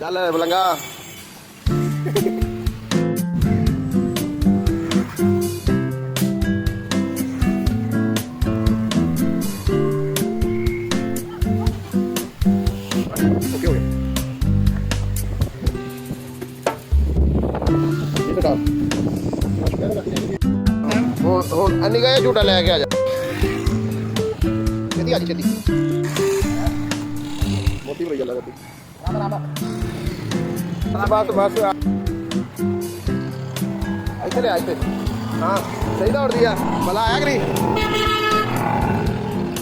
ਚੱਲ ਬਲੰਗਾ okay okay ਇਹ ਤਾਂ ਹੁਣ ਅੰਨੀ ਗਏ ਝੂਟਾ ਲੈ ਕੇ ਆ ਜਾ ਛੇਤੀ ਆ ਜੀ ਛੇਤੀ ਮੋਟੀ ਬੜੀ ਗੱਲ ਕਰਦੀ ਬਸ ਬਸ ਇੱਥੇ ਲੈ ਆ ਇੱਥੇ ਹਾਂ ਸਹੀ ਦੌੜਦੀ ਆ ਭਲਾ ਆਇਆ ਕਿ ਨਹੀਂ